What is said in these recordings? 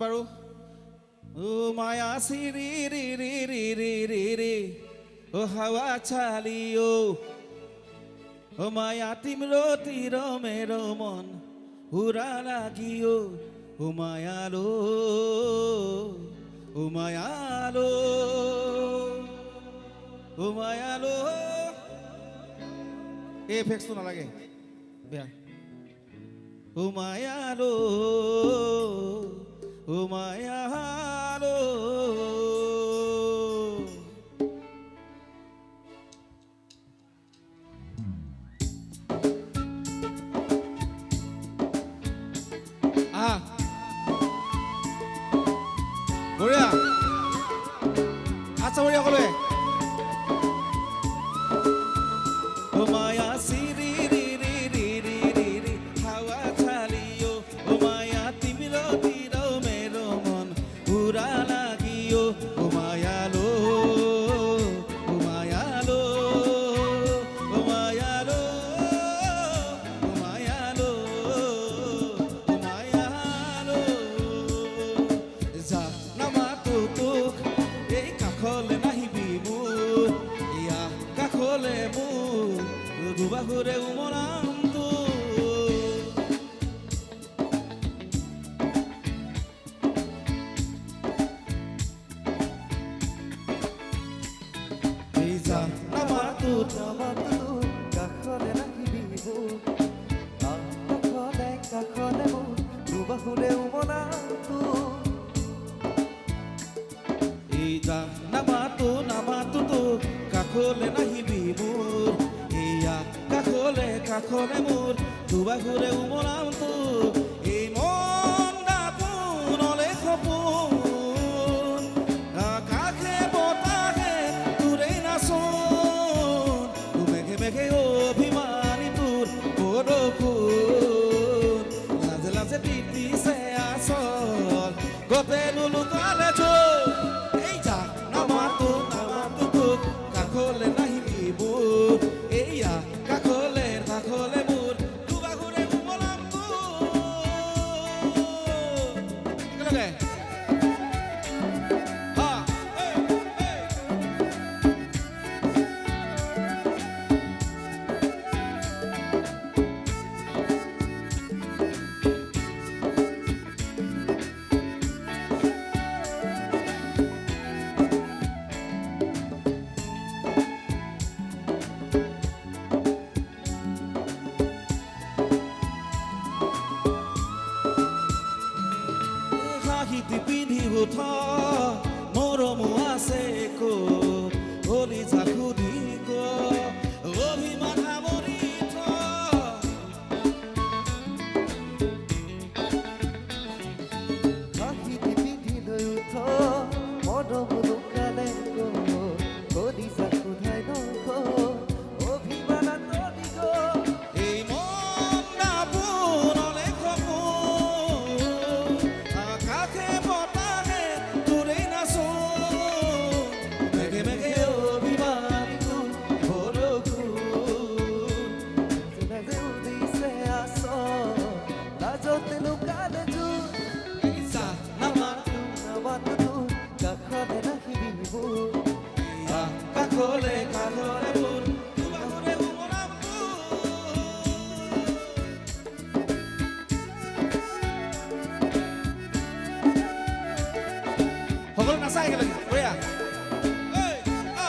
পাৰো ও মায়া সিরি রি রি রি রি রি রি ও হাওয়া চালিও ও মায়া তিम्रो तिर मेरो मन हुरा लागियो ও মায়ালো ও মায়ালো ও মায়ালো এফেক্টস নালাগে বেয়া ও মায়ালো ও মায়ালো বঢ়িয়া আচ্ছা বঢ়িয়া কলে ও মায়া সিরি রি রি রি রি রি রি হাওয়া চালিও ও মায়া তিम्रो तिर मेरो मन পুরা লাগিও ও মায়ালো ও মায়ালো ও মায়ালো ও মায়ালো ও মায়ালো যা নামাতো তোক এই কাখলে নাহিবি মোৰ ইয়া কাখলে মোৰ দুবাহুৰে উমৰামটো এই যা নামাতো কাখলে নাহিবি মোৰ কাখলে মোৰ দুবাহুৰে উমৰামটো এই যা নামাতো তো কাখলে নাহিবি মোৰ এয়া কাখলে মোৰ দুবাহুৰে উমৰামটো এই মন দাপোনলে সপোন কাষে বতাহে তোৰে নাচোন মেঘে মেঘে অভিমানী তোৰ বৰষুণ লাজে লাজে তিতিছে আচল গতে নুলুকালে চোৰ এই যা নামাতো তোক কাখলে নাহিবি মোৰ এয়া কাখলে মোৰ দুবাহুৰে উমৰামটো একেলগে হা হাঁহিতি পিন্ধি উঠ মৰমো আছে ক'ত হলি জাখুদি ক অভিমান সামৰি থ হাঁহিতি পিন্ধি লৈ উঠ মৰম লুকালে কলিজা সোধাই নখ অভিমান আঁতৰি গ'ল এই মন দাপোনলে সপোন আকাশে বতাহে তোৰে নাচোন মেঘে মেঘে অভিমানী তোৰ বৰষুণ লাজে উদিছে আচল লাজতে লুকালে জোৰ এই যা নামাতো নামাতো তোৰ কাখলে নাহিবি মোৰ এয়া কাখলে মোৰ দুবাহুৰে উমৰামটো সকলো নাচা একেলগে বঢ়িয়া এই আ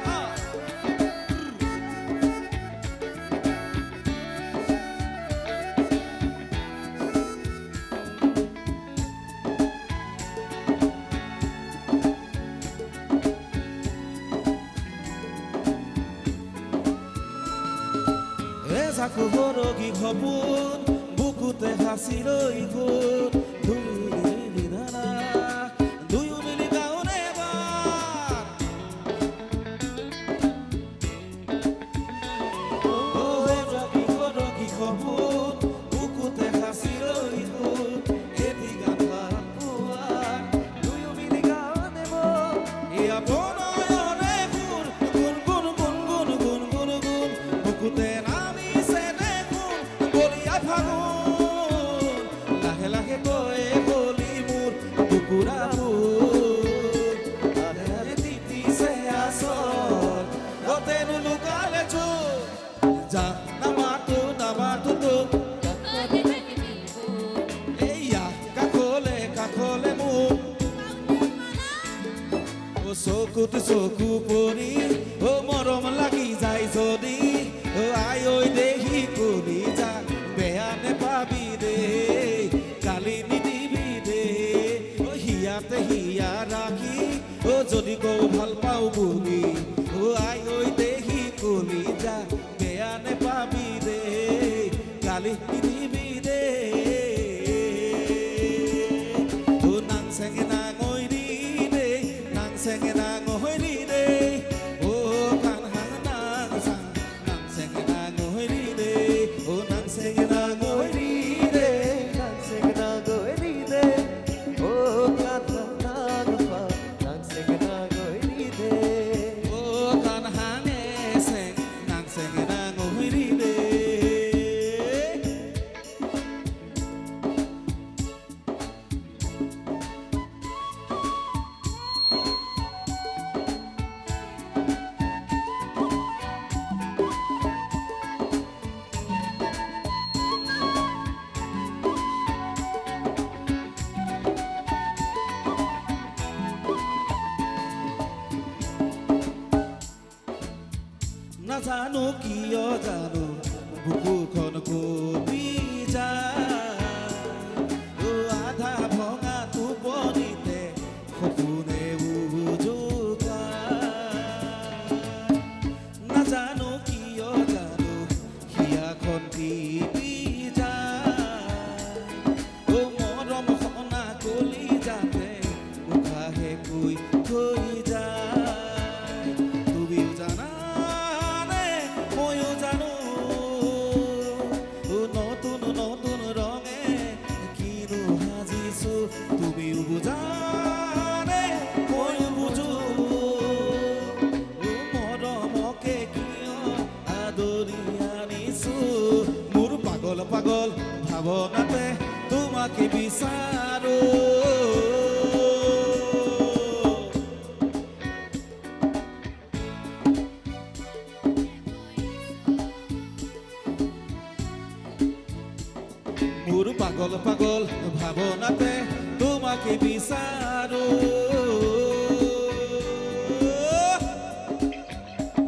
আ জাকো হৰগী সপোন বুকুতে সাঁচি লৈ গ'ল ধুলি ধাৰা দুয়ো মিলি গাঁৱৰে বাট হৰগী সপোন বুকুতে সাঁচি লৈ গ'ল এটি গান পোৱা দুয়ো মিলি গাঁৱতে মোৰ এয়া প্ৰণয়ৰে গুণ গুণ গুণ গুণ গুণ গুণ গুণ বুকুতে নামিছে দেখোন বলিয়া ফাগুন লাহে লাহে বয়ে গ'ল টুকুৰা ফুল আৰে আৰে তিতিছে আচল গতেনো লুকালে চোৰ যা নামাতো তোক কাষতে থাকিবি মোৰ এইয়া কাষলে মোক ও চকু পৰি ও মৰম লাগি যায় যদি ও আই ঐ দেহি কলি যা বেয়া নেপাবি দে কালি নিদিবি দে ও হিয়াতে হিয়া ৰাখি ও যদি কওঁ ভাল পাওঁ বুলি ও আই ঐ দেহি কলি যা বেয়া নেপাবি দে কালি নিদিবি দে ও নাং চেঙে নাঙৈ দি দে নাং চেঙে নাঙৈ দি দে ও কাণ হাং নাং চাং নাং চেঙে নাঙৈ দি দে ও নাং চেঙে নাঙৈ দি দে নাংসেগনা গৰি দে ও কাঠা নাগফা নাংসেগনা গৰি দে ও কাণ হাঙে চেং নাং চেঙে নাঙৈ দি দে নাজানো কিয় জানো বুকুখন কপি যায় ও আধা ভঙা টোপনিতে সপোনে উজুকায় নাজানো কিয় জানো হিয়াখন টিপি যায় ও মৰম সনা কলি যাতে উশাহে কৈ থৈ যায় তুমিও জানা ময়ো জানো নতুন ৰঙে কিনো সাজিছো তুমিও বুজানে ময়ো বুজো মৰমকে কিয় আদৰি আনিছো মোৰ পাগল ভাৱনাতে তোমাকে বিচাৰো মোৰ পাগল ভাৱনাতে তোমাকে বিচাৰো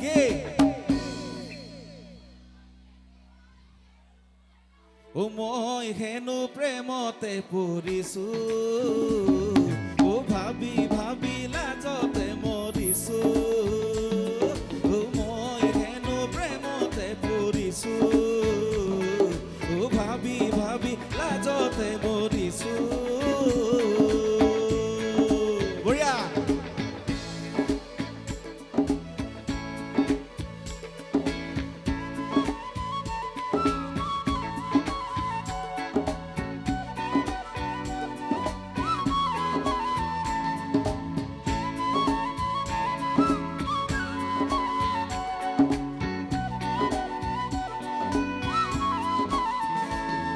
কি ও মই হেনো প্ৰেমতে পৰিছো ও ভাবি লাজতে মৰিছো ও মই হেনো প্ৰেমতে পৰিছো ও ভাবি লাজতে মৰিছো বঢ়িয়া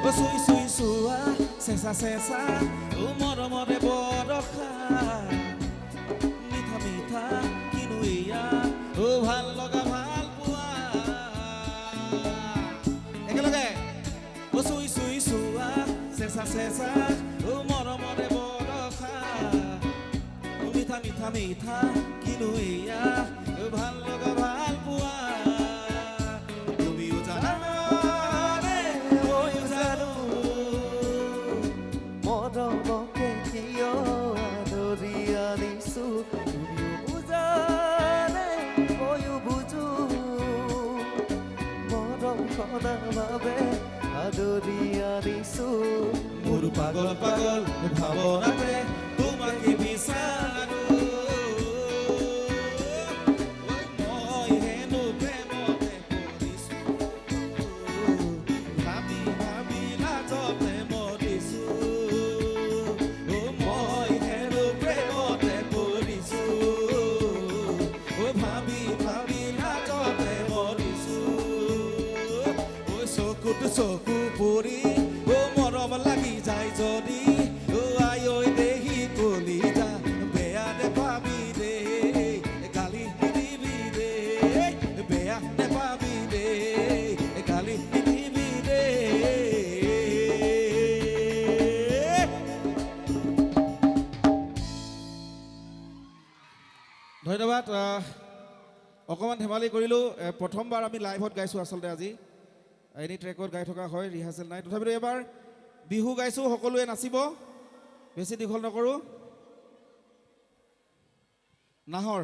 ও চুই চুৱা চেঁচা ও মৰমৰে বৰষা মিঠা কিনো এয়া ও ভাল লগা ভাল পোৱা একেলগে ও চুই চুৱা চেঁচা ও মৰমৰে বৰষা ও মিঠা কিনো এয়া ও ভাল লগা ভাল পোৱা তুমিও জানা মৰমকে কিয় আদৰি আনিছো তুমিও বুজানে ময়ো বুজো মৰম সনা বাবে আদৰি আনিছো মোৰ পাগল ভাৱনাতে তোমাকে বিচাৰো মই হেনো প্ৰেমতে পৰিছো ভাবি লাজতে মৰিছো ও মই হেনো প্ৰেমতে পৰিছো ও ভাবি লাজতে মৰিছো ও চকু পৰি ও মৰম লাগি যায় যদি ও আই ঐ দেহি ধন্যবাদ অকণমান ধেমালি কৰিলোঁ প্ৰথমবাৰ আমি লাইভত গাইছোঁ আচলতে আজি এনি ট্ৰেকত গাই থকা হয় ৰিহাৰ্চেল নাই তথাপিতো এবাৰ বিহু গাইছোঁ সকলোৱে নাচিব বেছি দীঘল নকৰোঁ নাহৰ